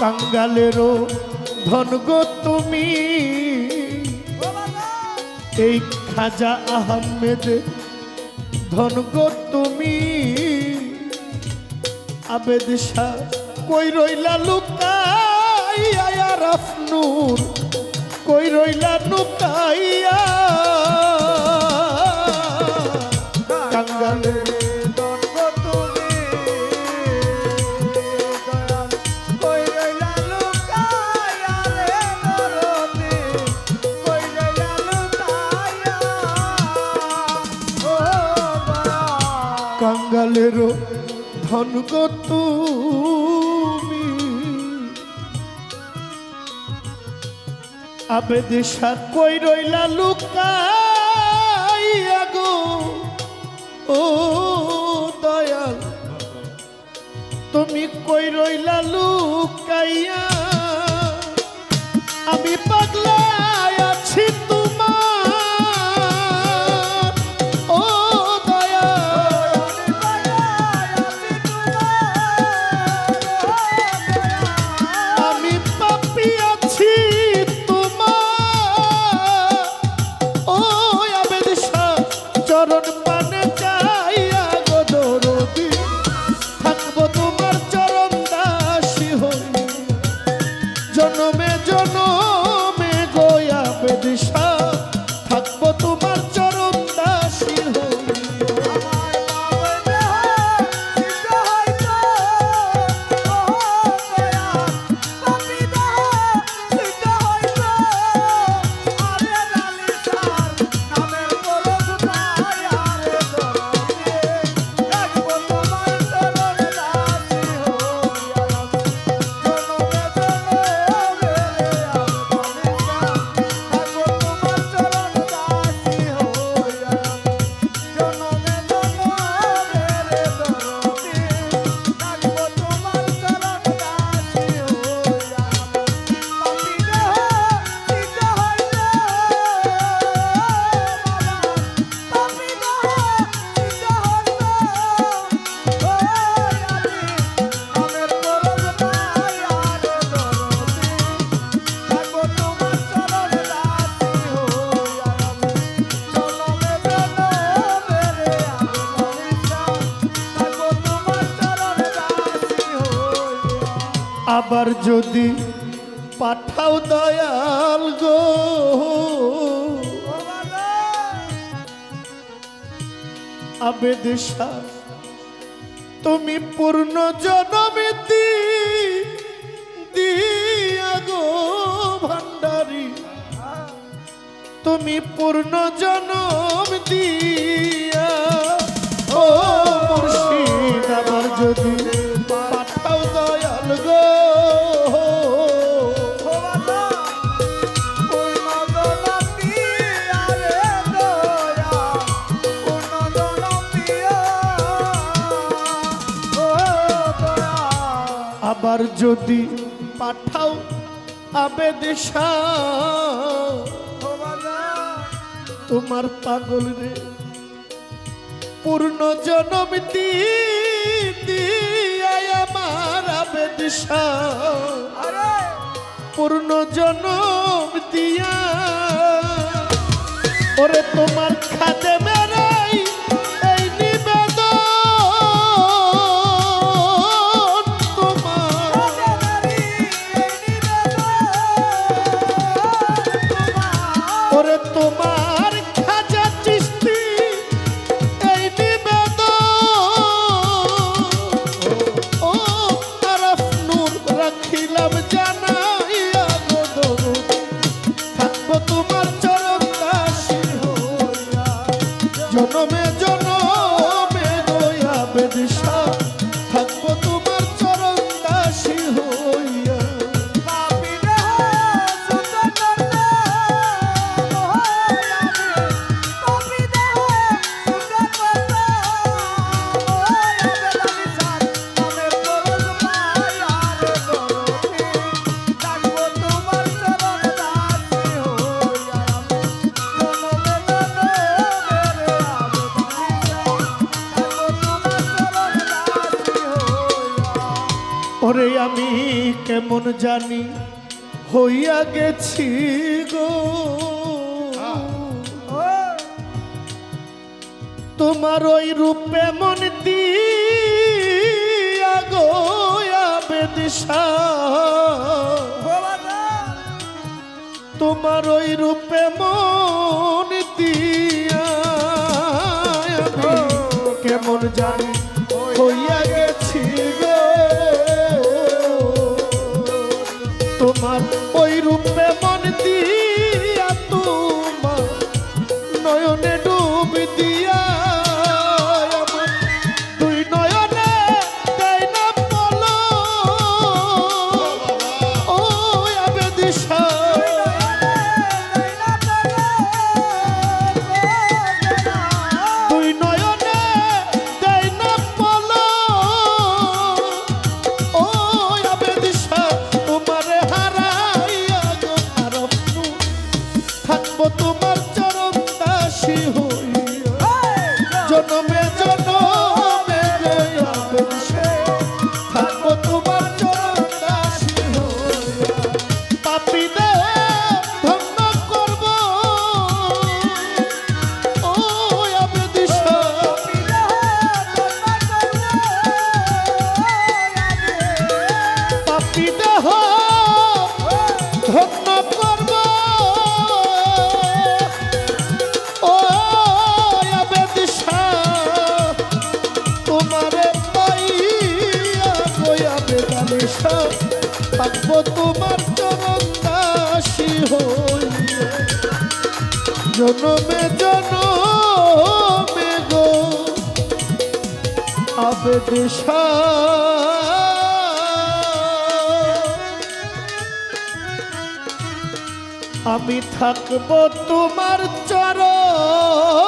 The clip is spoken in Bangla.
কাঙ্গালেরও ধন গো তুমি, এই খাজা আহমেদ ধন গো তুমি। আবেদ শাহ কই রইলা লুকাইয়া, আরাফ নূর কই রইলা লুকাইয়া, কাঙ্গালের কাঙ্গালেরও ধন গো তুমি। আবেদ শাহ কই রইলা লুকাইয়া গো ও দয়াল, তুমি কই রইলা লুকাইয়া। আমি পাগলা আছি তোমার ও দয়াল, আমি পাপী আছি তোমার ও আবেদ শাহ, চরণ পানে চাইয়া গো দরদি, থাকবো তোমার চরণ দাসী হই জনমে জনমে গো আবেদ শাহ, থাকবো তোমার চরণ দাসী হই। আবার যদি পাঠাও দয়াল গো আবেদ শাহ, তুমি পূর্ণ জনমে দিয়া গো ভান্ডারি, তুমি পূর্ণ জনম দিয়া ও মুর্শিদ। আবার যদি পাঠাও দয়াল গো আবার যদি পাঠাও আবেদ শাহ, তোমার পাগল রে পূর্ণ জনম দিয়া আমার আবেদ শাহ, পূর্ণ জনম দিয়া ওরে তোমার খাদে মেরাই এই নিবেদন, ওরে তোমার খাজা চিশতি এই নিবেদন, ও আরাফ নূর রাখিলাম জানাইয়া গো দরুদ, থাকবো তোমার চরণ দাসী হইয়া জনমে জনমে গো আবেদ শাহ, থাকবো তোমার চরণ দাসী হইয়া। কেমন জানি হইয়া গেছি গো, তোমার ওই রূপে মন দিয়া গো আবেদিশা, তোমার ওই রূপে মন দিয়া আমি কেমন জানি হইয়া গেছি গো, তোমার ওই রূপে মন দিয়া তোমার নয়নে ডুব দিয়া আমার দুই নয়নে দেয় না বলো ও আবেদিশা, দুই নয়নে দেয় না বলো ও আবেদিশা, তোমারে হারাইয়া গো হারাবো, থাকবো তোমার চরণ দাসী হইয়া জনমে জনমে গো আবেদিশা, থাকবো তোমার চরণ দাসী হইয়া, পাপী দেহ ধন্য করবো ও আবেদিশা, পাপী দেহ ধন্য করবো ও আবেদিশা, তোমারে পাইয়া গো আবেদিশা, থাকবো তোমার চরণ দাসী হইয়া জনমে জনমে গো আবেদিশা। আমি থাকবো তোমার চরণ